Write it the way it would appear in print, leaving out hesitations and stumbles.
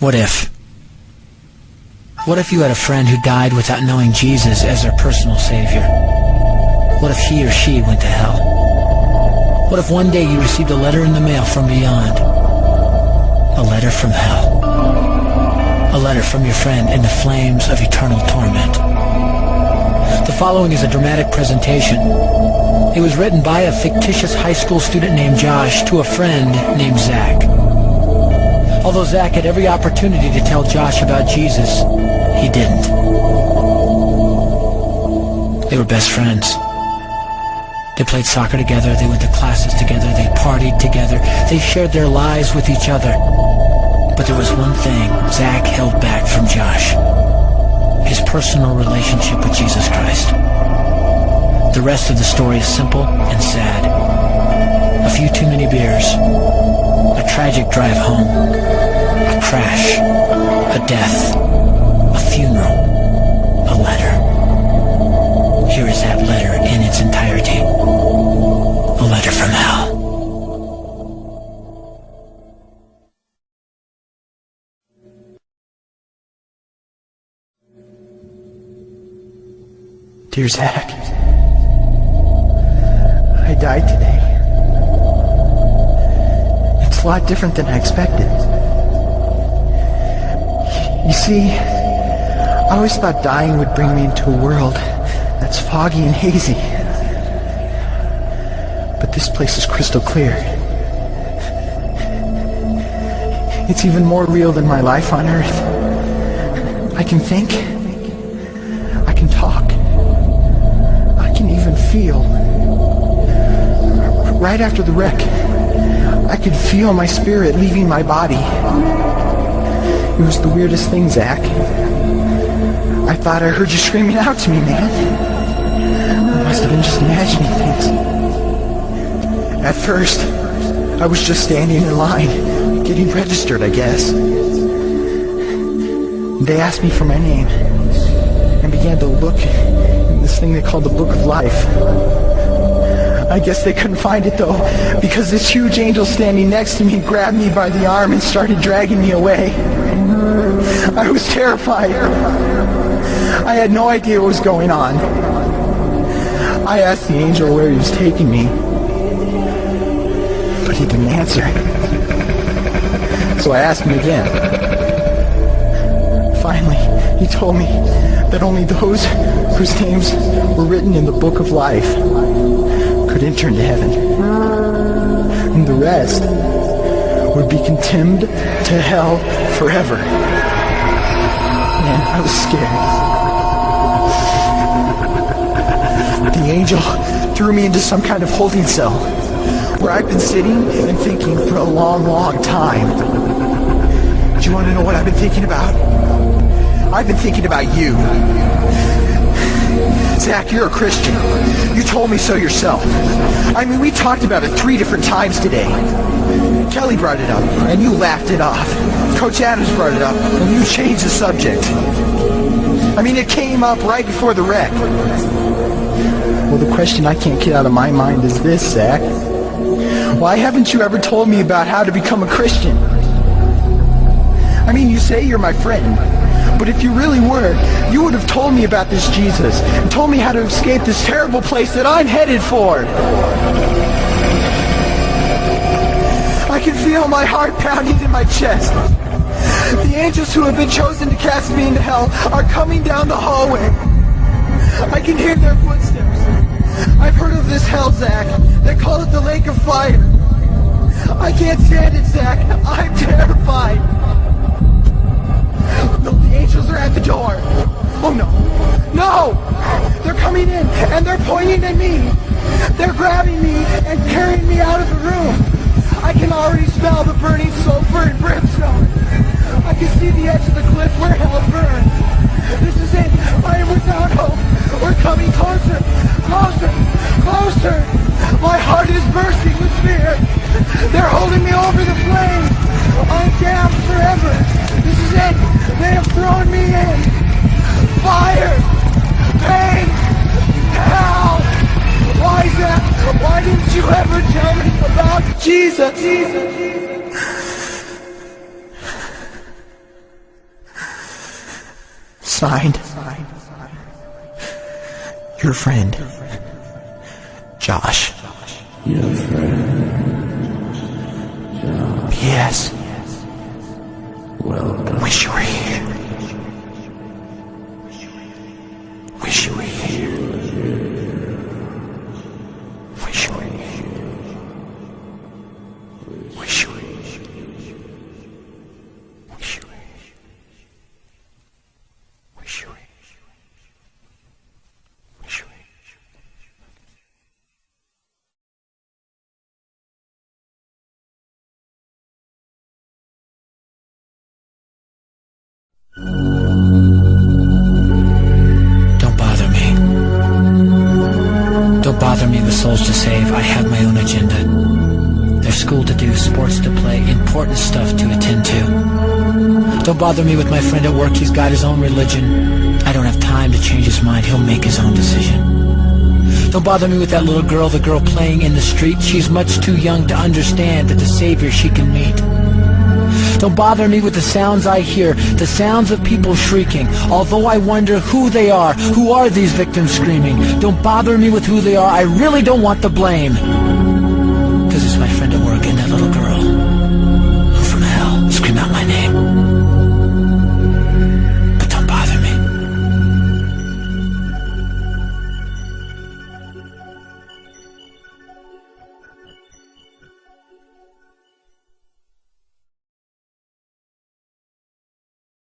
What if? What if you had a friend who died without knowing Jesus as their personal savior? What if he or she went to hell? What if one day you received a letter in the mail from beyond? A letter from hell. A letter from your friend in the flames of eternal torment. The following is a dramatic presentation. It was written by a fictitious high school student named Josh to a friend named Zach. Although Zach had every opportunity to tell Josh about Jesus, he didn't. They were best friends. They played soccer together, they went to classes together, they partied together, they shared their lives with each other. But there was one thing Zach held back from Josh: his personal relationship with Jesus Christ. The rest of the story is simple and sad. A few too many beers, a tragic drive home, a crash, a death, a funeral, a letter. Here is that letter in its entirety. A letter from hell. Dear Zach, I died today. It's a lot different than I expected. You see, I always thought dying would bring me into a world that's foggy and hazy. But this place is crystal clear. It's even more real than my life on Earth. I can think. I can talk. I can even feel. Right after the wreck, I could feel my spirit leaving my body. It was the weirdest thing, Zach. I thought I heard you screaming out to me, man. I must have been just imagining things. At first, I was just standing in line, getting registered, I guess. They asked me for my name and began to look in this thing they called the Book of Life. I guess they couldn't find it, though, because this huge angel standing next to me grabbed me by the arm and started dragging me away. I was terrified. I had no idea what was going on. I asked the angel where he was taking me, but he didn't answer. So I asked him again. Finally, he told me that only those whose names were written in the Book of Life could enter into heaven. And the rest would be condemned to hell forever. Man, I was scared. The angel threw me into some kind of holding cell where I've been sitting and thinking for a long, long time. Do you want to know what I've been thinking about? I've been thinking about you. Zach, you're a Christian. You told me so yourself. I mean, we talked about it 3 different times today. Kelly brought it up, and you laughed it off. Coach Adams brought it up, and you changed the subject. I mean, it came up right before the wreck. Well, the question I can't get out of my mind is this, Zach. Why haven't you ever told me about how to become a Christian? I mean, you say you're my friend, but if you really were, you would have told me about this Jesus and told me how to escape this terrible place that I'm headed for. I can feel my heart pounding in my chest. The angels who have been chosen to cast me into hell are coming down the hallway. I can hear their footsteps. I've heard of this hell, Zach. They call it the lake of fire. I can't stand it, Zach. I'm terrified. No, the angels are at the door. Oh no. No! They're coming in and they're pointing at me. They're grabbing me and carrying me out of the room. I can already smell the burning sulfur and brimstone. I can see the edge of the cliff where hell burns. This is it. I am without hope. We're coming closer. Closer. Closer. My heart is bursting with fear. They're holding me over the flames. I'm damned forever. This is it. They have thrown me in. Fire. Pain. Hell. Why is that? Why didn't you ever tell me about Jesus? Signed, your friend, Josh. Your friend, Josh. P.S. Welcome. Wish you were here. Wish you were here. Wish you were here. Wish you were here. Wish you were here. Wish you were here. Wish you were here. Don't bother me. Don't bother me with souls to save. I have my own agenda. There's school to do, sports to play, important stuff to attend to. Don't bother me with my friend at work. He's got his own religion. I don't have time to change his mind. He'll make his own decision. Don't bother me with that little girl, the girl playing in the street. She's much too young to understand that the Savior she can meet. Don't bother me with the sounds I hear, the sounds of people shrieking, although I wonder who they are. Who are these victims screaming? Don't bother me with who they are. I really don't want the blame. Because it's my friend at work.